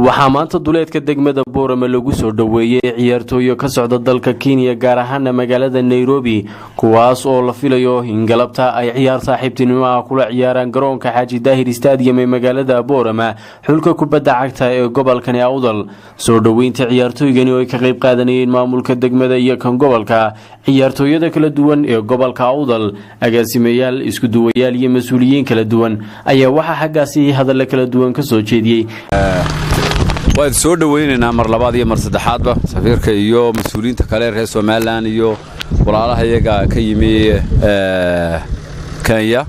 waxaa maanta duleedka degmada Boorama lagu soo dhaweeyay ciyaartooyo ka socda dalka Kenya gaar ahaan magaalada Nairobi kuwaas oo la filayo in galabta ay ciyaar saaxiibtinimo ah kula ciyaaraan garoonka Xaaji Daahir Stadium ee magaalada Boorama xulka kubadda cagta ee gobolka Awdal soo dhaweynta ciyaartooygani oo ay ka qayb qaadanayeen maamulka degmada iyo kan gobolka ciyaartooyada kala duwan ee gobolka Awdal agaasimayaal isku duwayaal iyo mas'uuliyiin kala duwan ayaa waxa xaggaasi hadal kala duwan ka soo jeediyay waan soo dhaweynayna mar labaad iyo mar saddexaadba safiirka iyo mas'uuliyiinta kale reer Soomaaliland iyo walaalaha iyaga ka yimi Kenya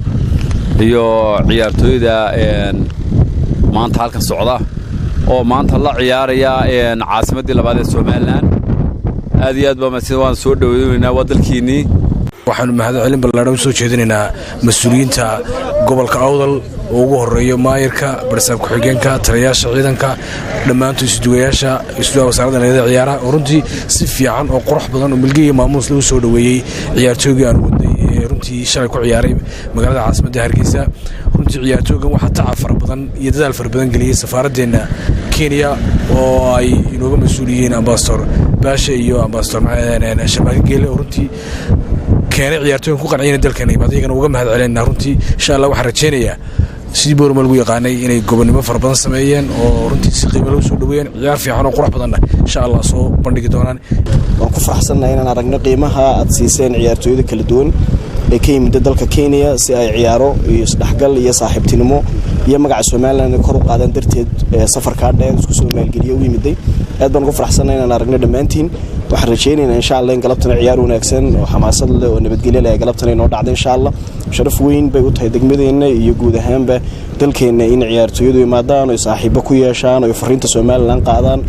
iyo ciyaartooyda maanta halka socda oo maanta la ciyaaraya caasimadii labaad ee Soomaaliland aad iyo aad waan soo dhaweynayna wadalkiini waxaan mahadcelin ballaaran soo jeedinaynaa mas'uuliyiinta gobolka Awdal ugu horeeyo maayirka barsaab ku xigeenka taliyaasha ciidanka dhamaantood isduwayaasha wasaaradda nabadda ciyaaraha runtii si fiican oo qurux badan oo milkiiyo maamuus lagu soo dhaweeyay ciyaartooyga aan waday runtii shalay ku ciyaaray magaalada caasimadda Hargeysa runtii ciyaartooygan waxa tacab fara badan iyo dadaal fara badan galiyay safaaraddeena Kenya oo ay inooga mas'uuliyiin ambassador Baasha iyo ambassador Shabaag Geele runtii كان ciyaartooyinka ku qanciyay dalkani baadiyana uga mahadcelinaa runtii insha Allah waxa rajeenayaa sidii Boorama lagu yaqaanay inay gobonimo far badan sameeyeen oo runtii si qiimo leh soo dhaweeyeen ciyaar fiican oo qurux badan insha Allah soo bandhigi doonaan waan ku faraxsanahay inaan aragno qiimaha aad siiseen ciyaartooyada kala duwan ee ka yimid dalka Kenya si ay ciyaaro iyo isdhaxgal iyo saaxiibtinimo iyo magaca Soomaaliland kor u qaadan darteed safarka dheer isku soo maalgeliyo u yimiday aad baan ugu faraxsanahay inaan aragno dhamaantiin waxaan rajeynaynaa insha Allah in galabtana ciyaar wanaagsan oo xamaasad leh oo nabadgelyo leh galabtana inoo dhacdo insha Allah sharaf weyn bay u tahay degmadeena iyo guud ahaanba dalkeena in ciyaartooyadu imaadaan oo saaxiibo ku yeeshaan oo fariinta Soomaaliland qaadaan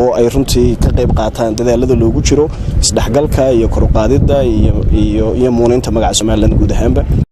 oo ay runtii ka qayb qaataan dadaalada loogu jiro isdhaxgalka iyo kor u qaadida iyo muunaynta magaca Soomaaliland guud ahaanba